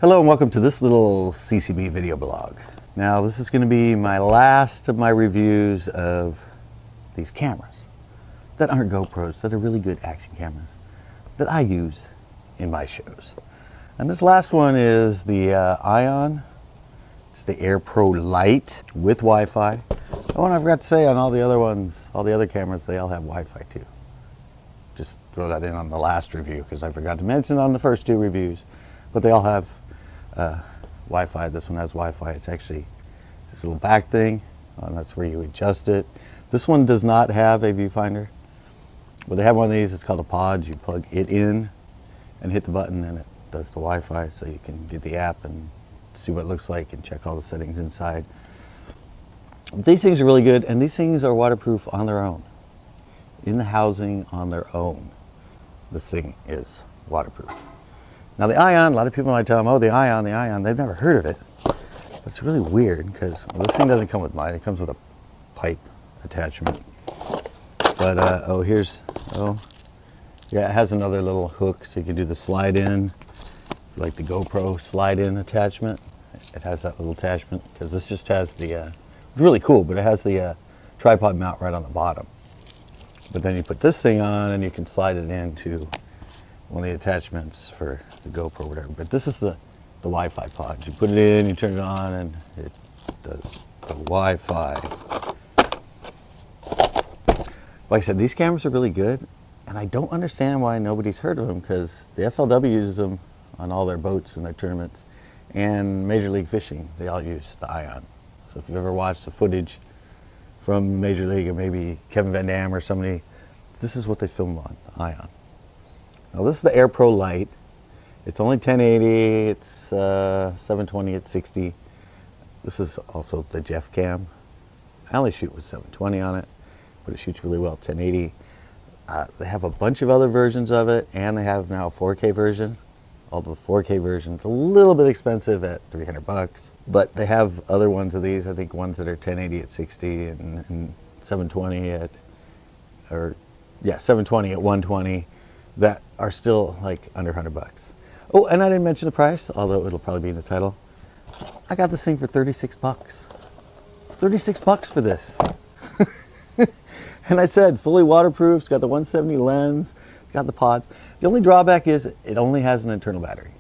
Hello and welcome to this little CCB video blog. Now this is going to be my last of my reviews of these cameras that aren't GoPros, that are really good action cameras that I use in my shows. And this last one is the Ion. It's the Air Pro Lite with Wi-Fi. Oh, and I forgot to say on all the other ones, all the other cameras, they all have Wi-Fi too. Just throw that in on the last review because I forgot to mention on the first two reviews. But they all have Wi-Fi. This one has Wi-Fi. It's actually this little back thing. That's where you adjust it. This one does not have a viewfinder, but they have one of these. It's called a pod. You plug it in and hit the button and it does the Wi-Fi, so you can get the app and see what it looks like and check all the settings inside. These things are really good, and these things are waterproof on their own. In the housing on their own, this thing is waterproof. Now the Ion, a lot of people might tell them, oh, the Ion, they've never heard of it. But it's really weird because this thing doesn't come with mine. It comes with a pipe attachment. But, yeah, it has another little hook so you can do the slide in, like the GoPro slide in attachment. It has that little attachment because this just has the, it's really cool, but it has the tripod mount right on the bottom. But then you put this thing on and you can slide it into one of the attachments for the GoPro or whatever. But this is the Wi-Fi pod. You put it in, you turn it on, and it does the Wi-Fi. Like I said, these cameras are really good, and I don't understand why nobody's heard of them, because the FLW uses them on all their boats and their tournaments, and Major League Fishing, they all use the Ion. So if you've ever watched the footage from Major League, or maybe Kevin Van Dam or somebody, this is what they film on, the Ion. Now this is the Air Pro Lite. It's only 1080, it's 720 at 60. This is also the Jeff cam. I only shoot with 720 on it, but it shoots really well at 1080. They have a bunch of other versions of it, and they have now a 4K version. Although the 4K version is a little bit expensive at $300, but they have other ones of these. I think ones that are 1080 at 60 and 720 at, 720 at 120. That are still like under $100. Oh, and I didn't mention the price, although it'll probably be in the title. I got this thing for 36 bucks. 36 bucks for this. And I said, fully waterproof, it's got the 170 lens, it's got the pods. The only drawback is it only has an internal battery.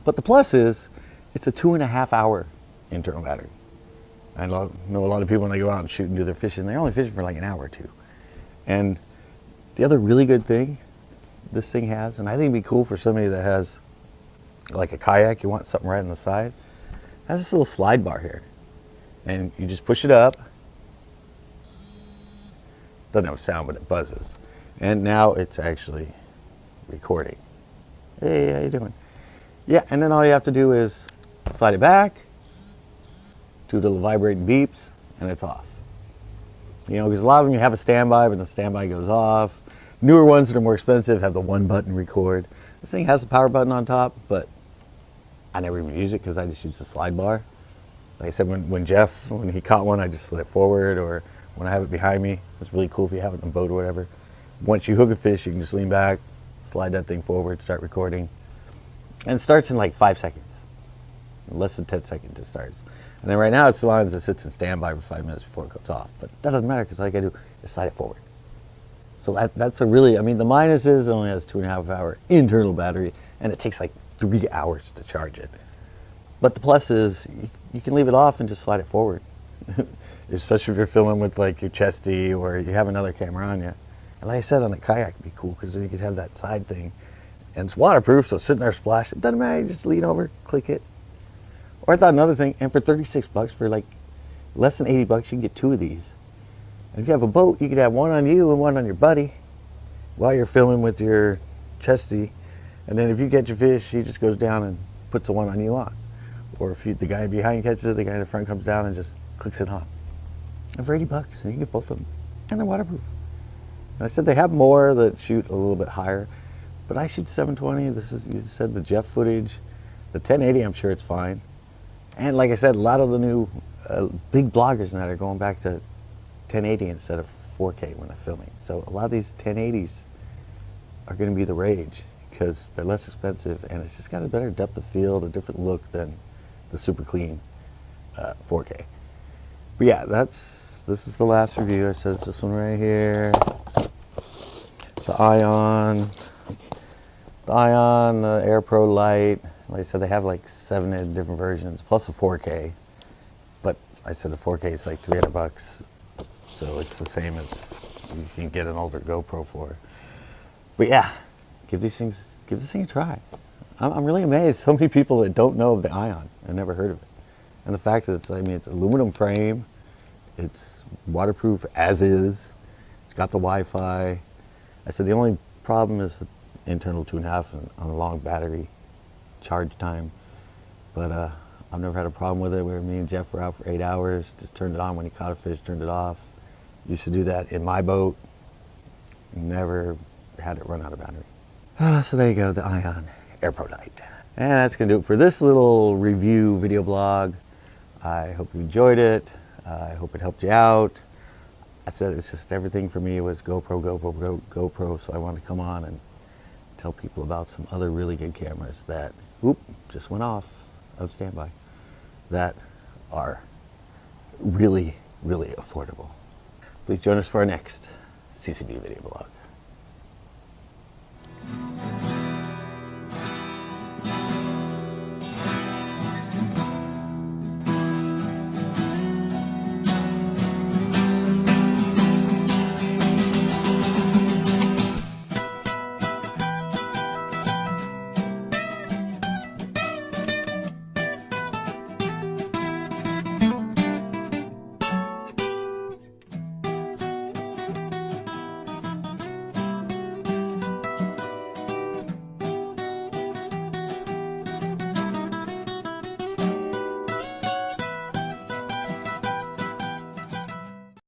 But the plus is, it's a 2.5 hour internal battery. I know a lot of people when they go out and shoot and do their fishing, they're only fishing for like an hour or two. And the other really good thing this thing has, and I think it'd be cool for somebody that has like a kayak, you want something right on the side, it has this little slide bar here. And you just push it up. Doesn't have a sound, but it buzzes. And now it's actually recording. Hey, how you doing? Yeah, and then all you have to do is slide it back, do the little vibrating beeps, and it's off. You know, because a lot of them you have a standby, but the standby goes off. Newer ones that are more expensive have the one button record. This thing has a power button on top, but I never even use it because I just use the slide bar. Like I said, when Jeff, when he caught one, I just slid it forward, or when I have it behind me, it's really cool if you have it in a boat or whatever. Once you hook a fish, you can just lean back, slide that thing forward, start recording. And it starts in like 5 seconds. In less than 10 seconds it starts. And then right now it's the line that sits in standby for 5 minutes before it goes off. But that doesn't matter because all I gotta do is slide it forward. So that's a really, I mean, the minus is it only has 2.5 hour internal battery, and it takes like 3 hours to charge it. But the plus is you can leave it off and just slide it forward. Especially if you're filming with like your chesty or you have another camera on you. And like I said, on a kayak it'd be cool because then you could have that side thing. And it's waterproof, so it's sitting there splash. It doesn't matter, you just lean over, click it. Or I thought another thing, and for 36 bucks, for like less than 80 bucks, you can get 2 of these. And if you have a boat, you could have one on you and one on your buddy while you're filming with your chesty. And then if you catch a fish, he just goes down and puts the one on you on. Or if the guy behind catches it, the guy in the front comes down and just clicks it on. And for 80 bucks, and you can get both of them. And they're waterproof. And I said they have more that shoot a little bit higher, but I shoot 720. This is, you said, the Jeff footage. The 1080, I'm sure it's fine. And like I said, a lot of the new big bloggers now are going back to 1080 instead of 4K when they're filming. So a lot of these 1080s are going to be the rage. because they're less expensive and it's just got a better depth of field, a different look than the super clean 4K. But yeah, this is the last review. I said it's this one right here. The Ion, the Air Pro Lite. Like I said, they have like 7 different versions, plus a 4K. But I said the 4K is like $300, so it's the same as you can get an older GoPro for. But yeah, give this thing a try. I'm really amazed. So many people that don't know of the Ion and never heard of it. And the fact that it's, I mean, it's aluminum frame, it's waterproof as is, it's got the Wi-Fi. I said the only problem is the internal 2.5 and on a long battery charge time. But I've never had a problem with it where me and Jeff were out for 8 hours, just turned it on when he caught a fish, turned it off. Used to do that in my boat, never had it run out of battery. So there you go, the Ion Air Pro Lite. And that's gonna do it for this little review video blog. I hope you enjoyed it. I hope it helped you out. I said it's just everything for me was GoPro, so I wanted to come on and tell people about some other really good cameras that, just went off of standby, that are really, really affordable. Please join us for our next CCB video blog.